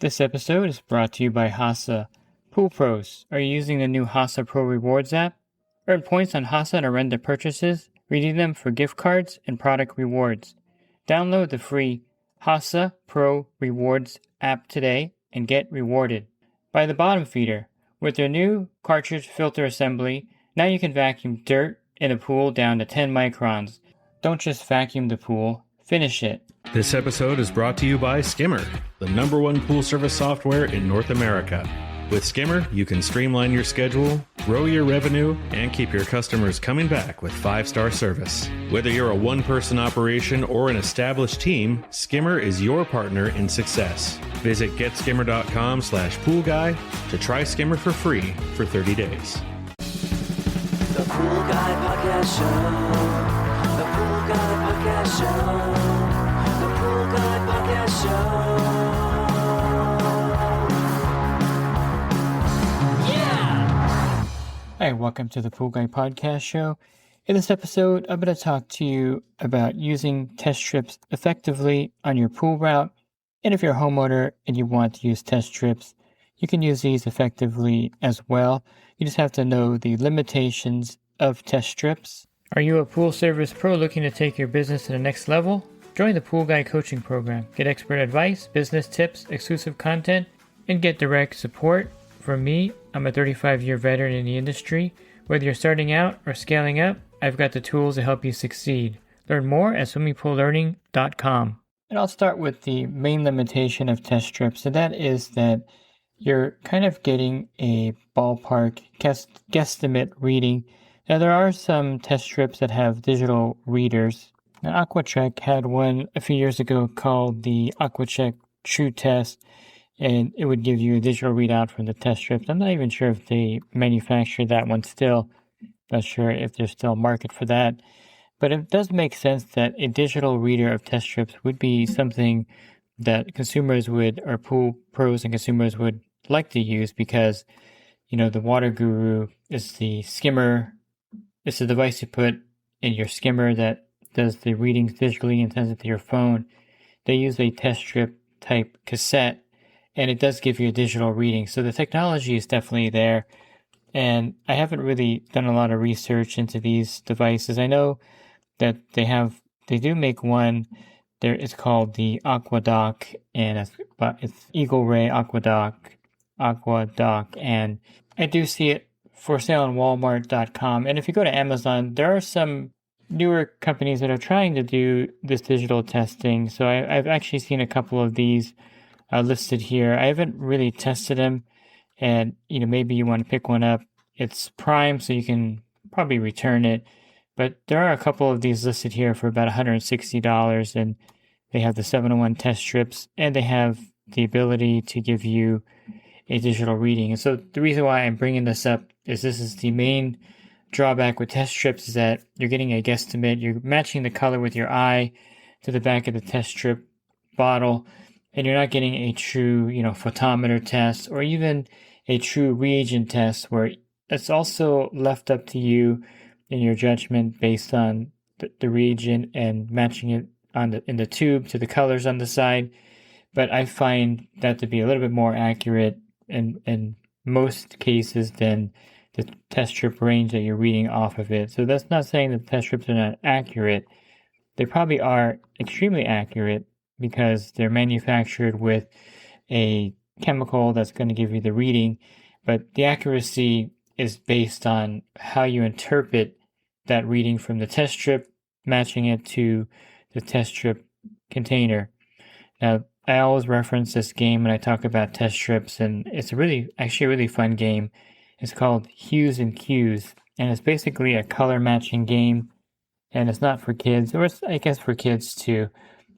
This episode is brought to you by Hasa. Pool Pros. Are you using the new Hasa Pro Rewards app? Earn points on Hasa and render purchases, redeem them for gift cards and product rewards. Download the free Hasa Pro Rewards app today and get rewarded. By the Bottom Feeder. With their new cartridge filter assembly, now you can vacuum dirt in a pool down to 10 microns. Don't just vacuum the pool, finish it. This episode is brought to you by Skimmer, the #1 pool service software in North America. With Skimmer, you can streamline your schedule, grow your revenue, and keep your customers coming back with 5-star service. Whether you're a one-person operation or an established team, Skimmer is your partner in success. Visit getskimmer.com/poolguy to try Skimmer for free for 30 days. The Pool Guy Podcast Show. The Pool Guy Podcast Show. The Pool Guy Podcast Show. Hi, welcome to the Pool Guy Podcast Show. In this episode, I'm going to talk to you about using test strips effectively on your pool route. And if you're a homeowner and you want to use test strips, you can use these effectively as well. You just have to know the limitations of test strips. Are you a pool service pro looking to take your business to the next level? Join the Pool Guy Coaching Program. Get expert advice, business tips, exclusive content, and get direct support. From me, I'm a 35-year veteran in the industry. Whether you're starting out or scaling up, I've got the tools to help you succeed. Learn more at swimmingpoollearning.com. And I'll start with the main limitation of test strips, and that is that you're kind of getting a ballpark guesstimate reading. Now, there are some test strips that have digital readers. Now, AquaCheck had one a few years ago called the AquaCheck True Test, and it would give you a digital readout from the test strips. I'm not even sure if they manufacture that one still. Not sure if there's still a market for that. But it does make sense that a digital reader of test strips would be something that consumers would, or pool pros and consumers would like to use because, the Water Guru is the skimmer. It's a device you put in your skimmer that does the readings digitally and sends it to your phone. They use a test strip type cassette, and it does give you a digital reading. So the technology is definitely there. And I haven't really done a lot of research into these devices. I know that they do make one. It's called the AquaDock, and it's Eagle Ray AquaDock, and I do see it for sale on Walmart.com. And if you go to Amazon, there are some newer companies that are trying to do this digital testing. So I've actually seen a couple of these listed here. I haven't really tested them, and maybe you want to pick one up. It's Prime, so you can probably return it. But there are a couple of these listed here for about $160, and they have the 701 test strips, and they have the ability to give you a digital reading. And so the reason why I'm bringing this up is this is the main drawback with test strips, is that you're getting a guesstimate. You're matching the color with your eye to the back of the test strip bottle, and you're not getting a true, photometer test or even a true reagent test, where it's also left up to you in your judgment based on the reagent and matching it in the tube to the colors on the side. But I find that to be a little bit more accurate in most cases than the test strip range that you're reading off of it. So that's not saying that test strips are not accurate. They probably are extremely accurate because they're manufactured with a chemical that's going to give you the reading, but the accuracy is based on how you interpret that reading from the test strip, matching it to the test strip container. Now, I always reference this game when I talk about test strips, and it's actually a really fun game. It's called Hues and Cues, and it's basically a color matching game, and it's not for kids, or it's, I guess, for kids too,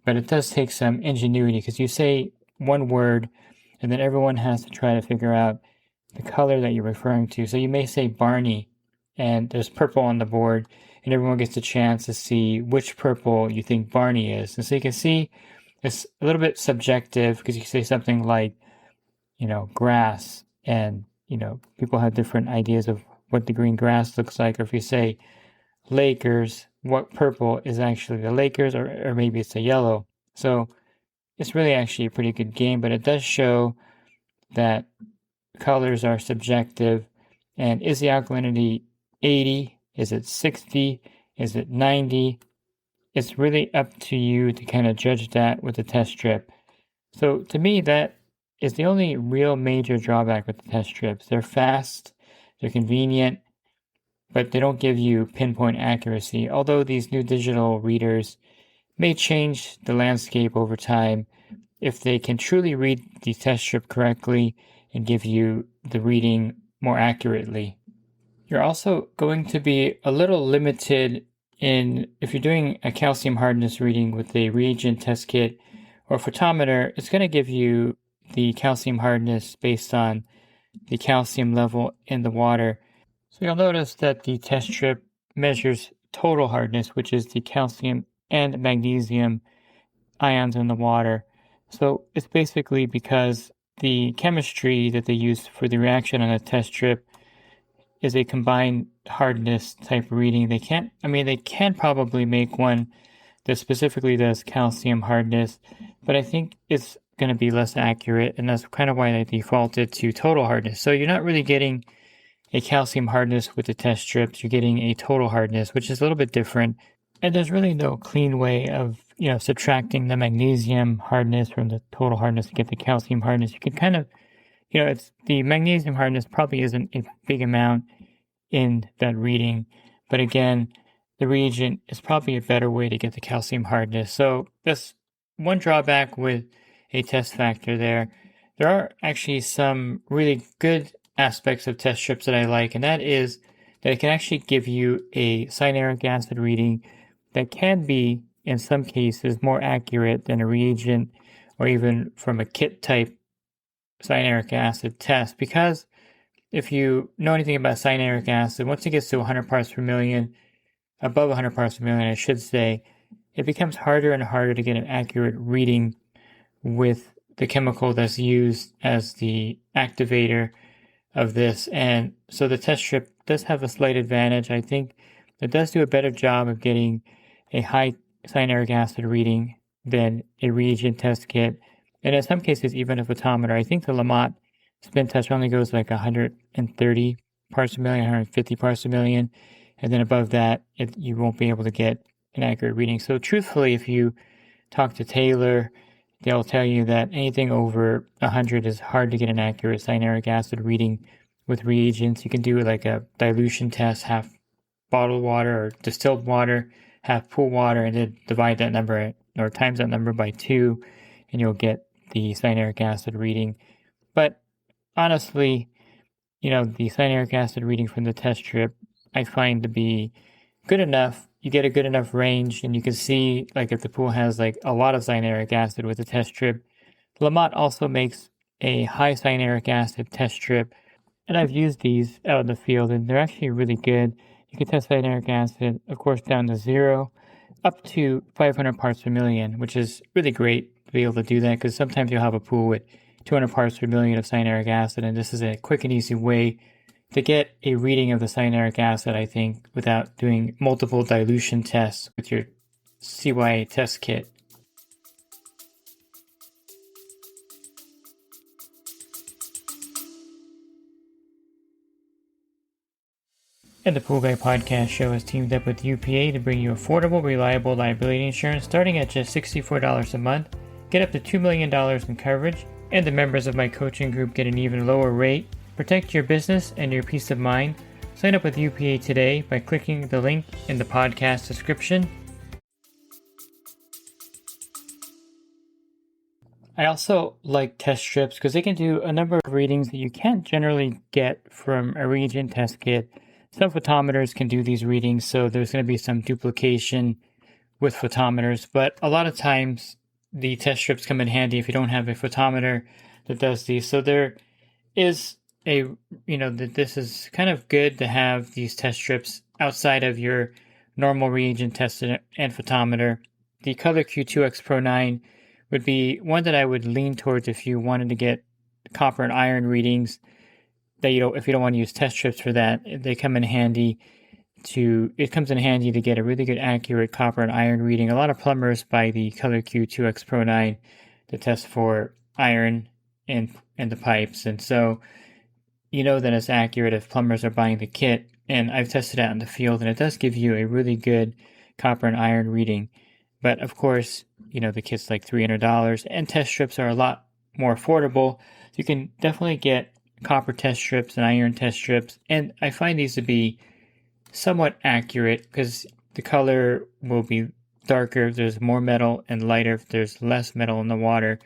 but it does take some ingenuity because you say one word, and then everyone has to try to figure out the color that you're referring to. So you may say Barney, and there's purple on the board, and everyone gets a chance to see which purple you think Barney is. And so you can see it's a little bit subjective because you say something like, grass, and, people have different ideas of what the green grass looks like. Or if you say Lakers, what purple is actually the Lakers, or maybe it's a yellow. So it's really actually a pretty good game, but it does show that colors are subjective. And is the alkalinity 80? Is it 60? Is it 90? It's really up to you to kind of judge that with the test strip. So to me, that is the only real major drawback with the test strips. They're fast, they're convenient, but they don't give you pinpoint accuracy. Although these new digital readers may change the landscape over time, if they can truly read the test strip correctly and give you the reading more accurately. You're also going to be a little limited if you're doing a calcium hardness reading with a reagent test kit or photometer. It's going to give you the calcium hardness based on the calcium level in the water. So you'll notice that the test strip measures total hardness, which is the calcium and magnesium ions in the water. So it's basically because the chemistry that they use for the reaction on a test strip is a combined hardness type reading. They can probably make one that specifically does calcium hardness, but I think it's going to be less accurate, and that's kind of why they defaulted to total hardness. So you're not really getting a calcium hardness with the test strips, you're getting a total hardness, which is a little bit different. And there's really no clean way of, subtracting the magnesium hardness from the total hardness to get the calcium hardness. You can kind of, it's the magnesium hardness probably isn't a big amount in that reading, but again, the reagent is probably a better way to get the calcium hardness. So that's one drawback with a test factor there. There are actually some really good aspects of test strips that I like, and that is that it can actually give you a cyanuric acid reading that can be, in some cases, more accurate than a reagent or even from a kit type cyanuric acid test. Because if you know anything about cyanuric acid, once it gets to 100 parts per million, above 100 parts per million, I should say, it becomes harder and harder to get an accurate reading with the chemical that's used as the activator of this. And so the test strip does have a slight advantage. I think it does do a better job of getting a high cyanuric acid reading than a reagent test kit. And in some cases, even a photometer. I think the Lamont spin test only goes like 130 parts per million, 150 parts per million. And then above that, you won't be able to get an accurate reading. So truthfully, if you talk to Taylor, they'll tell you that anything over 100 is hard to get an accurate cyanuric acid reading with reagents. You can do like a dilution test, half bottled water or distilled water, half pool water, and then divide that number or times that number by 2, and you'll get the cyanuric acid reading. But honestly, the cyanuric acid reading from the test strip, I find to be good enough. You get a good enough range, and you can see, like, if the pool has like a lot of cyanuric acid with the test strip. Lamont also makes a high cyanuric acid test strip, and I've used these out in the field, and they're actually really good. You can test cyanuric acid, of course, down to 0, up to 500 parts per million, which is really great to be able to do that, because sometimes you'll have a pool with 200 parts per million of cyanuric acid, and this is a quick and easy way to get a reading of the cyanuric acid, I think, without doing multiple dilution tests with your CYA test kit. And the Pool Guy Podcast Show has teamed up with UPA to bring you affordable, reliable liability insurance starting at just $64 a month. Get up to $2 million in coverage, and the members of my coaching group get an even lower rate. Protect your business and your peace of mind. Sign up with UPA today by clicking the link in the podcast description. I also like test strips because they can do a number of readings that you can't generally get from a reagent test kit. Some photometers can do these readings, so there's going to be some duplication with photometers, but a lot of times the test strips come in handy if you don't have a photometer that does these. So there is that this is kind of good to have these test strips outside of your normal reagent test and photometer. The Color Q2X Pro 9 would be one that I would lean towards if you wanted to get copper and iron readings. That if you don't want to use test strips for that, they come in handy. It comes in handy to get a really good accurate copper and iron reading. A lot of plumbers buy the Color Q2X Pro 9 the test for iron in the pipes. And so you know that it's accurate if plumbers are buying the kit. And I've tested it out in the field, and it does give you a really good copper and iron reading. But of course, the kit's like $300, and test strips are a lot more affordable. So you can definitely get copper test strips and iron test strips. And I find these to be somewhat accurate because the color will be darker if there's more metal and lighter if there's less metal in the water.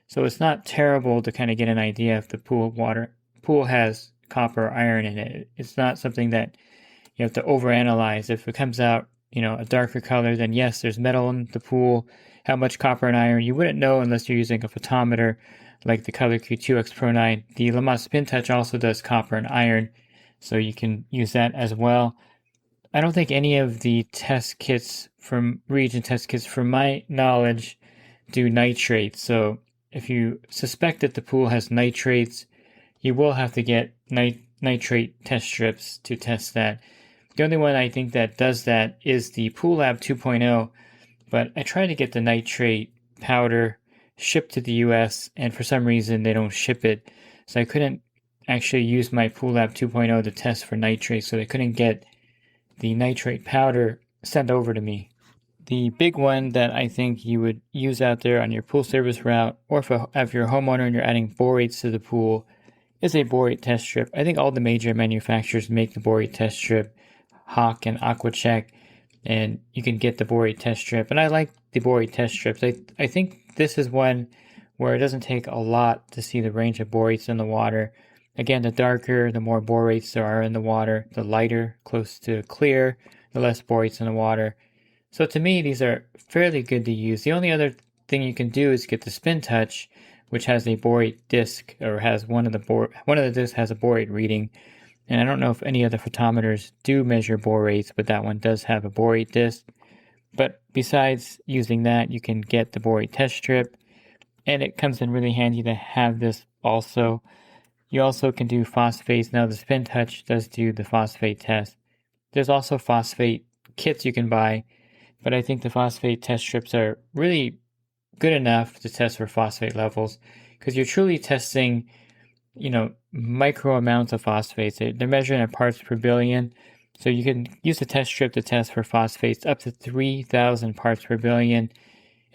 So it's not terrible to kind of get an idea if the pool has copper or iron in it. It's not something that you have to overanalyze. If it comes out, a darker color, then yes, there's metal in the pool. How much copper and iron, you wouldn't know unless you're using a photometer like the Color Q2X Pro 9. The Lamont Spin Touch also does copper and iron, so you can use that as well. I don't think any of the test kits from reagent test kits, from my knowledge, do nitrates. So if you suspect that the pool has nitrates, you will have to get nitrate test strips to test that. The only one I think that does that is the Pool Lab 2.0, but I tried to get the nitrate powder shipped to the US, and for some reason they don't ship it. So I couldn't actually use my Pool Lab 2.0 to test for nitrates, so they couldn't get the nitrate powder sent over to me. The big one that I think you would use out there on your pool service route, or if you're a homeowner and you're adding borates to the pool, is a borate test strip. I think all the major manufacturers make the borate test strip, Hawk and AquaCheck, and you can get the borate test strip. And I like the borate test strips. I think this is one where it doesn't take a lot to see the range of borates in the water. Again, the darker, the more borates there are in the water. The lighter, close to clear, the less borates in the water. So to me, these are fairly good to use. The only other thing you can do is get the Spin Touch, which has a borate disc, or has one of the discs has a borate reading. And I don't know if any other photometers do measure borates, but that one does have a borate disc. But besides using that, you can get the borate test strip, and it comes in really handy to have this also. You also can do phosphates. Now the Spin Touch does do the phosphate test. There's also phosphate kits you can buy, but I think the phosphate test strips are really good enough to test for phosphate levels, because you're truly testing, micro amounts of phosphates. They're measuring in parts per billion. So you can use a test strip to test for phosphates up to 3,000 parts per billion.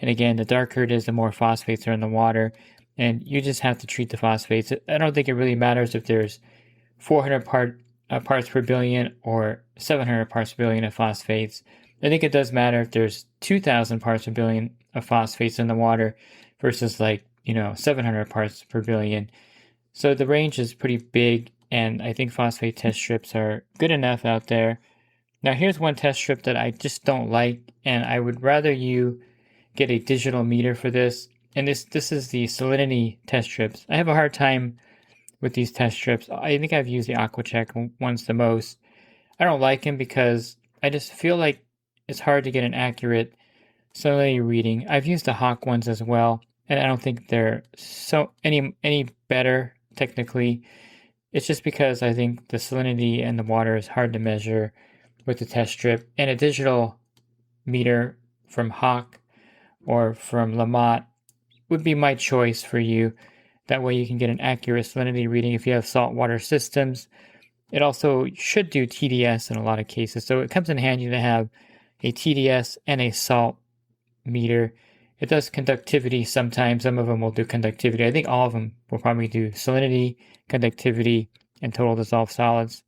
And again, the darker it is, the more phosphates are in the water. And you just have to treat the phosphates. I don't think it really matters if there's 400 parts per billion or 700 parts per billion of phosphates. I think it does matter if there's 2,000 parts per billion of phosphates in the water versus 700 parts per billion. So the range is pretty big, and I think phosphate test strips are good enough out there. Now here's one test strip that I just don't like, and I would rather you get a digital meter for this. And this is the salinity test strips. I have a hard time with these test strips. I think I've used the AquaCheck ones the most. I don't like them because I just feel like it's hard to get an accurate salinity reading. I've used the Hawk ones as well, and I don't think they're so any better technically. It's just because I think the salinity in the water is hard to measure with the test strip, and a digital meter from Hawk or from Lamont would be my choice for you. That way you can get an accurate salinity reading if you have saltwater systems. It also should do TDS in a lot of cases, so it comes in handy to have a TDS and a salt meter. It does conductivity sometimes. Some of them will do conductivity. I think all of them will probably do salinity, conductivity, and total dissolved solids.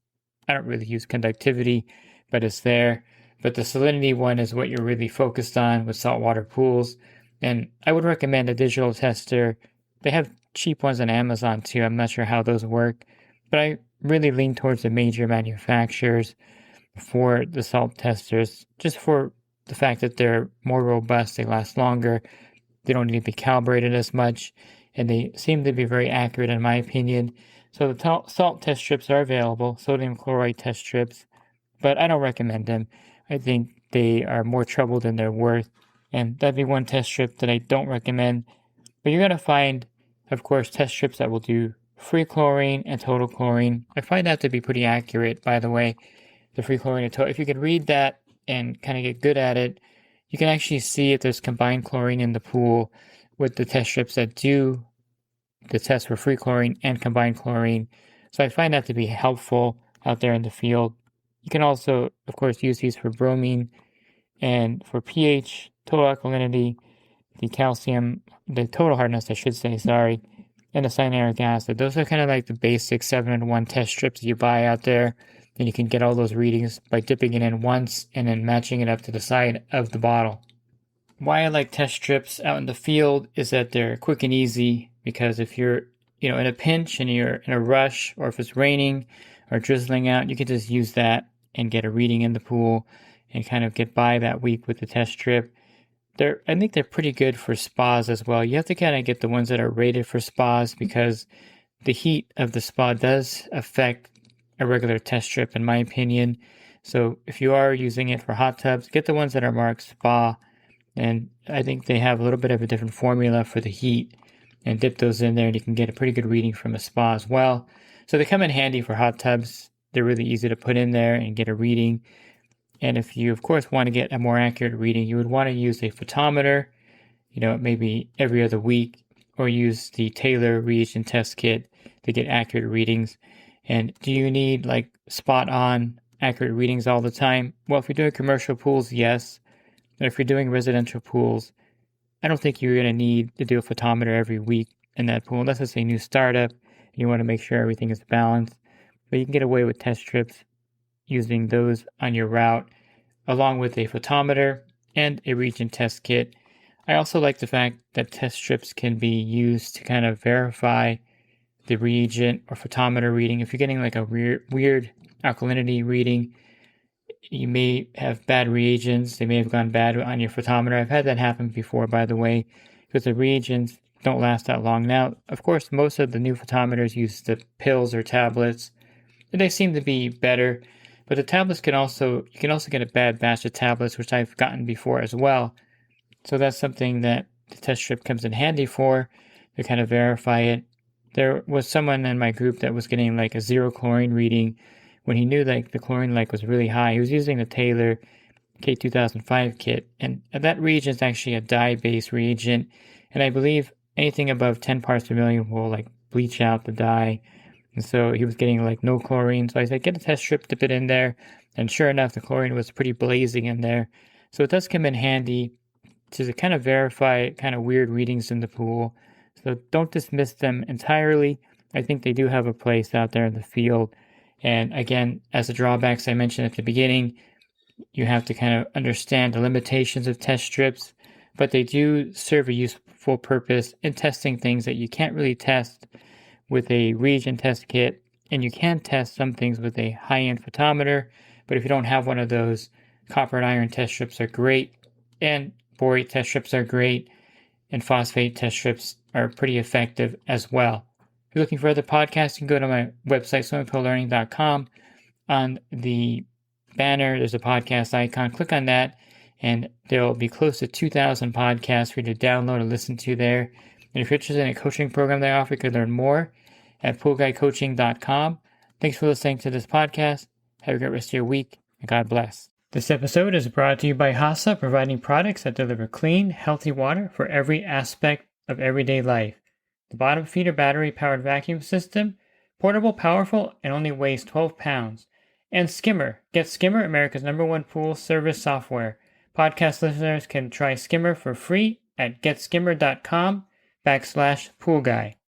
I don't really use conductivity, but it's there. But the salinity one is what you're really focused on with saltwater pools. And I would recommend a digital tester. They have cheap ones on Amazon too. I'm not sure how those work, but I really lean towards the major manufacturers for the salt testers, just for the fact that they're more robust, they last longer, they don't need to be calibrated as much, and they seem to be very accurate in my opinion. So the salt test strips are available, sodium chloride test strips, but I don't recommend them. I think they are more trouble than they're worth, and that'd be one test strip that I don't recommend. But you're going to find, of course, test strips that will do free chlorine and total chlorine. I find that to be pretty accurate, by the way, the free chlorine and total. If you can read that and kind of get good at it, you can actually see if there's combined chlorine in the pool with the test strips that do the test for free chlorine and combined chlorine. So I find that to be helpful out there in the field. You can also, of course, use these for bromine and for pH, total alkalinity, the calcium, the total hardness, I should say, sorry, and the cyanuric acid. Those are kind of like the basic 7-in-1 test strips you buy out there. And you can get all those readings by dipping it in once and then matching it up to the side of the bottle. Why I like test strips out in the field is that they're quick and easy, because if you're in a pinch and you're in a rush, or if it's raining or drizzling out, you can just use that and get a reading in the pool and kind of get by that week with the test strip. I think they're pretty good for spas as well. You have to kind of get the ones that are rated for spas, because the heat of the spa does affect a regular test strip, in my opinion. So if you are using it for hot tubs, get the ones that are marked spa. And I think they have a little bit of a different formula for the heat, and dip those in there and you can get a pretty good reading from a spa as well. So they come in handy for hot tubs. They're really easy to put in there and get a reading. And if you, of course, want to get a more accurate reading, you would want to use a photometer, maybe every other week, or use the Taylor reagent test kit to get accurate readings. And do you need like spot on accurate readings all the time? Well, if you're doing commercial pools, yes. But if you're doing residential pools, I don't think you're going to need to do a photometer every week in that pool, unless it's a new startup and you want to make sure everything is balanced. But you can get away with test strips using those on your route, along with a photometer and a reagent test kit. I also like the fact that test strips can be used to kind of verify the reagent or photometer reading. If you're getting like a weird alkalinity reading, you may have bad reagents. They may have gone bad on your photometer. I've had that happen before, by the way, because the reagents don't last that long. Now, of course, most of the new photometers use the pills or tablets, and they seem to be better. But the tablets you can also get a bad batch of tablets, which I've gotten before as well. So that's something that the test strip comes in handy for, to kind of verify it. There was someone in my group that was getting like a 0 chlorine reading when he knew like the chlorine was really high. He was using the Taylor K2005 kit, and that reagent is actually a dye-based reagent, and I believe anything above 10 parts per million will like bleach out the dye. And so he was getting like no chlorine. So I said, get a test strip, dip it in there, and sure enough, the chlorine was pretty blazing in there. So it does come in handy to kind of verify kind of weird readings in the pool. So don't dismiss them entirely. I think they do have a place out there in the field. And again, as the drawbacks I mentioned at the beginning, you have to kind of understand the limitations of test strips, but they do serve a useful purpose in testing things that you can't really test with a reagent test kit, and you can test some things with a high-end photometer. But if you don't have one of those, copper and iron test strips are great, and borate test strips are great, and phosphate test strips are pretty effective as well. If you're looking for other podcasts, you can go to my website, swimmingpoollearning.com. On the banner, there's a podcast icon. Click on that, and there will be close to 2,000 podcasts for you to download and listen to there. And if you're interested in a coaching program they offer, you can learn more at poolguycoaching.com. Thanks for listening to this podcast. Have a great rest of your week, and God bless. This episode is brought to you by HASA, providing products that deliver clean, healthy water for every aspect of everyday life. The bottom feeder battery-powered vacuum system, portable, powerful, and only weighs 12 pounds. And Skimmer. Get Skimmer, America's #1 pool service software. Podcast listeners can try Skimmer for free at getskimmer.com/poolguy.